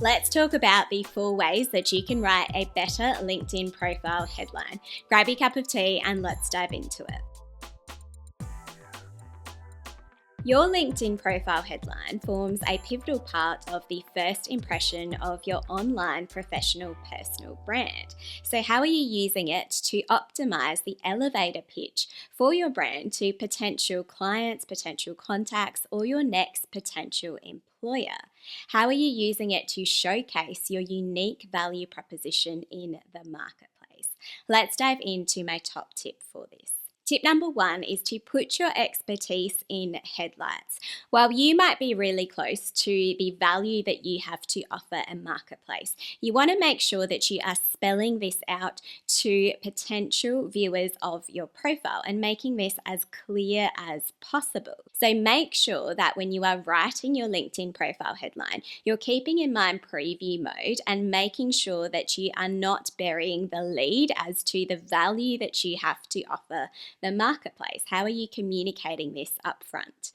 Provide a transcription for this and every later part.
Let's talk about the 4 ways that you can write a better LinkedIn profile headline. Grab your cup of tea and let's dive into it. Your LinkedIn profile headline forms a pivotal part of the first impression of your online professional personal brand. So, how are you using it to optimize the elevator pitch for your brand to potential clients, potential contacts, or your next potential employer? How are you using it to showcase your unique value proposition in the marketplace? Let's dive into my top tip for this. Tip number 1 is to put your expertise in headlights. While you might be really close to the value that you have to offer a marketplace, you want to make sure that you are spelling this out to potential viewers of your profile and making this as clear as possible. So make sure that when you are writing your LinkedIn profile headline, you're keeping in mind preview mode and making sure that you are not burying the lead as to the value that you have to offer the marketplace. How are you communicating this up front?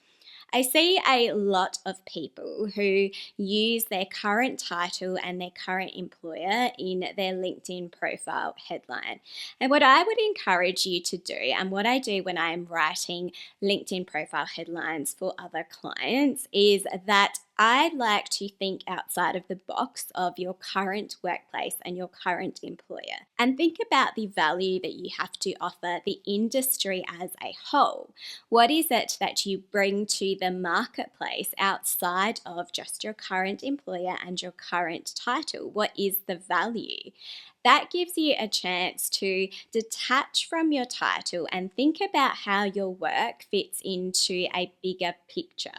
I see a lot of people who use their current title and their current employer in their LinkedIn profile headline. And what I would encourage you to do, and what I do when I'm writing LinkedIn profile headlines for other clients, is that I like to think outside of the box of your current workplace and your current employer and think about the value that you have to offer the industry as a whole. What is it that you bring to the marketplace outside of just your current employer and your current title? What is the value? That gives you a chance to detach from your title and think about how your work fits into a bigger picture.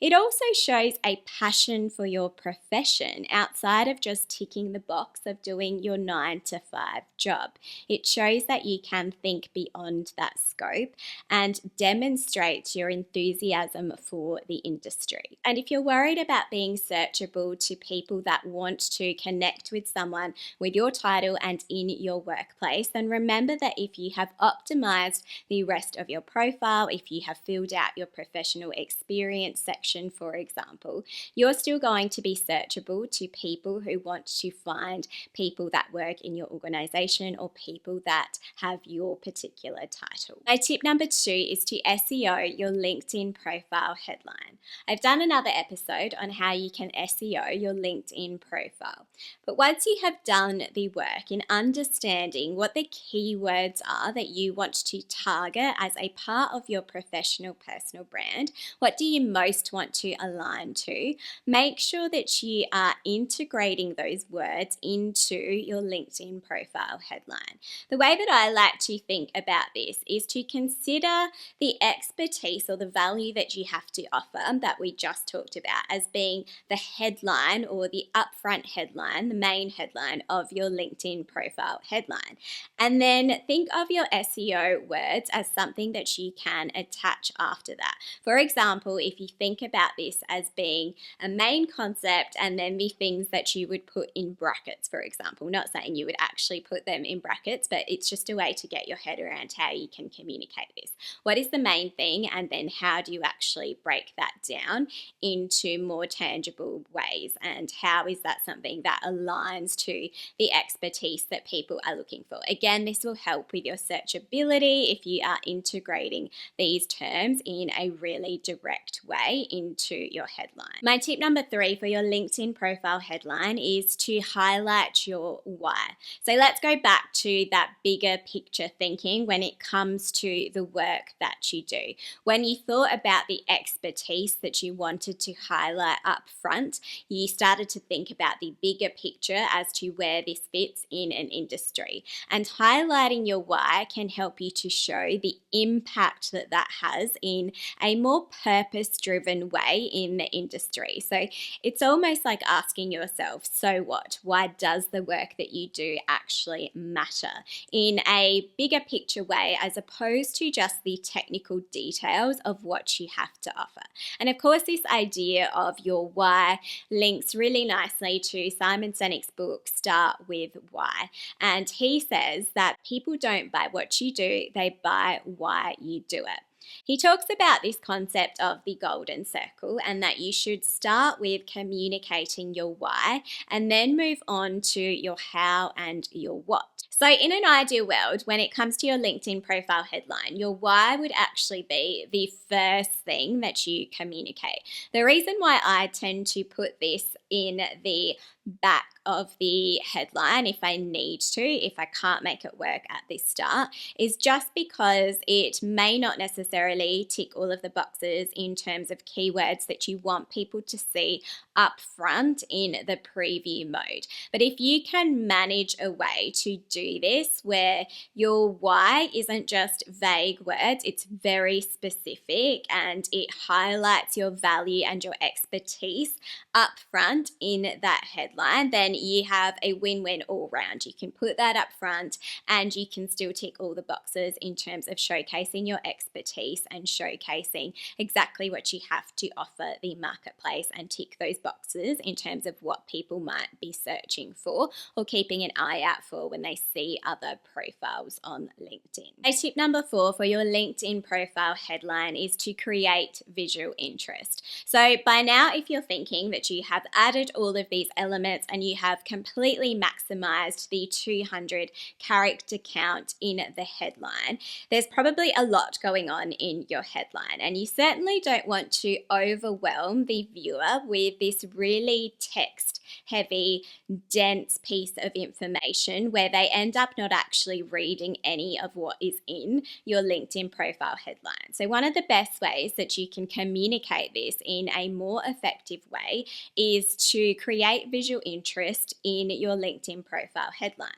It also shows a passion for your profession outside of just ticking the box of doing your 9 to 5 job. It shows that you can think beyond that scope and demonstrates your enthusiasm for the industry. And if you're worried about being searchable to people that want to connect with someone with your title and in your workplace, then remember that if you have optimized the rest of your profile, if you have filled out your professional experience section, for example, you're still going to be searchable to people who want to find people that work in your organization or people that have your particular title. My tip number 2 is to SEO your LinkedIn profile headline. I've done another episode on how you can SEO your LinkedIn profile. But once you have done the work in understanding what the keywords are that you want to target as a part of your professional personal brand, what do you most want to align to, make sure that you are integrating those words into your LinkedIn profile headline. The way that I like to think about this is to consider the expertise or the value that you have to offer that we just talked about as being the headline or the upfront headline, the main headline of your LinkedIn profile headline. And then think of your SEO words as something that you can attach after that. For example, if you think about this as being a main concept and then the things that you would put in brackets, for example. Not saying you would actually put them in brackets, but it's just a way to get your head around how you can communicate this. What is the main thing, and then how do you actually break that down into more tangible ways, and how is that something that aligns to the expertise that people are looking for? Again, this will help with your searchability if you are integrating these terms in a really direct way into your headline. My tip number 3 for your LinkedIn profile headline is to highlight your why. So let's go back to that bigger picture thinking when it comes to the work that you do. When you thought about the expertise that you wanted to highlight up front, you started to think about the bigger picture as to where this fits in an industry. And highlighting your why can help you to show the impact that that has in a more purpose-driven way in the industry. So it's almost like asking yourself, so what? Why does the work that you do actually matter in a bigger picture way, as opposed to just the technical details of what you have to offer? And of course, this idea of your why links really nicely to Simon Sinek's book, Start With Why. And he says that people don't buy what you do, they buy why you do it. He talks about this concept of the golden circle and that you should start with communicating your why and then move on to your how and your what. So, in an ideal world, when it comes to your LinkedIn profile headline, your why would actually be the first thing that you communicate. The reason why I tend to put this in the back of the headline if I need to, if I can't make it work at the start, is just because it may not necessarily tick all of the boxes in terms of keywords that you want people to see up front in the preview mode. But if you can manage a way to do this where your why isn't just vague words, it's very specific and it highlights your value and your expertise up front in that headline, then you have a win-win all round. You can put that up front and you can still tick all the boxes in terms of showcasing your expertise and showcasing exactly what you have to offer the marketplace and tick those boxes in terms of what people might be searching for or keeping an eye out for when they see other profiles on LinkedIn. Tip number 4 for your LinkedIn profile headline is to create visual interest. So by now, if you're thinking that you have added all of these elements and you have completely maximized the 200 character count in the headline, there's probably a lot going on in your headline, and you certainly don't want to overwhelm the viewer with this really text heavy, dense piece of information where they end up not actually reading any of what is in your LinkedIn profile headline. So one of the best ways that you can communicate this in a more effective way is to create visual interest in your LinkedIn profile headline.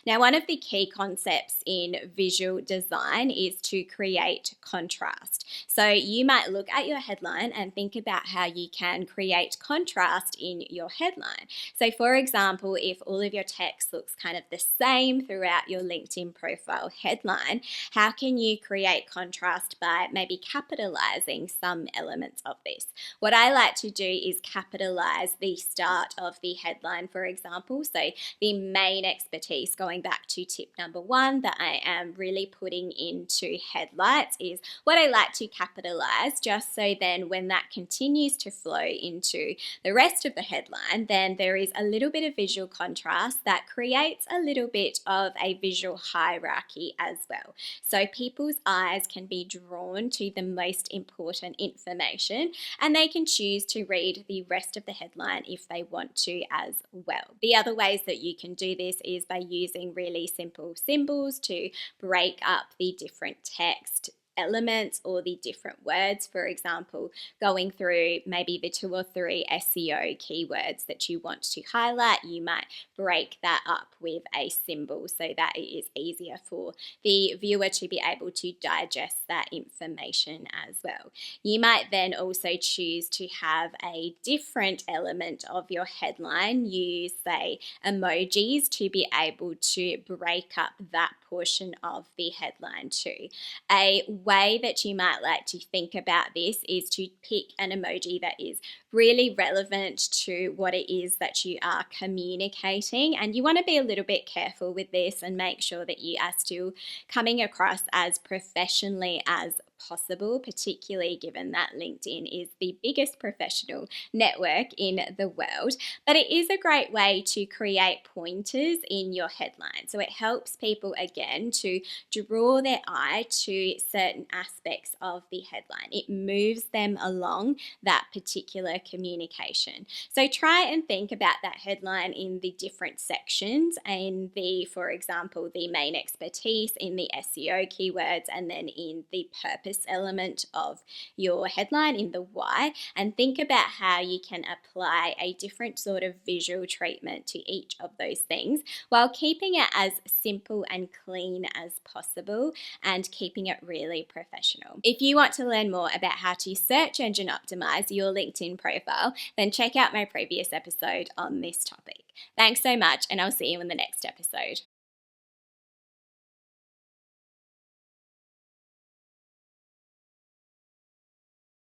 Now, one of the key concepts in visual design is to create contrast. So you might look at your headline and think about how you can create contrast in your headline. So for example, if all of your text looks kind of the same throughout your LinkedIn profile headline, how can you create contrast by maybe capitalizing some elements of this? What I like to do is capitalize the start of the headline, for example. So the main expertise, going back to tip number 1 that I am really putting into headlights, is what I like to capitalize, just so then when that continues to flow into the rest of the headline, then there is a little bit of visual contrast that creates a little bit of a visual hierarchy as well. So people's eyes can be drawn to the most important information and they can choose to read the rest of the headline if they want to as well. The other ways that you can do this is by using really simple symbols to break up the different text elements or the different words. For example, going through maybe the 2 or 3 SEO keywords that you want to highlight, you might break that up with a symbol so that it is easier for the viewer to be able to digest that information as well. You might then also choose to have a different element of your headline, use say emojis to be able to break up that portion of the headline too. A way that you might like to think about this is to pick an emoji that is really relevant to what it is that you are communicating, and you want to be a little bit careful with this and make sure that you are still coming across as professionally as possible, particularly given that LinkedIn is the biggest professional network in the world. But it is a great way to create pointers in your headline. So it helps people again to draw their eye to certain aspects of the headline. It moves them along that particular communication. So try and think about that headline in the different sections, in the, for example, the main expertise, in the SEO keywords, and then in the purpose element of your headline in the why, and think about how you can apply a different sort of visual treatment to each of those things while keeping it as simple and clean as possible and keeping it really professional. If you want to learn more about how to search engine optimize your LinkedIn profile, then check out my previous episode on this topic. Thanks so much, and I'll see you in the next episode.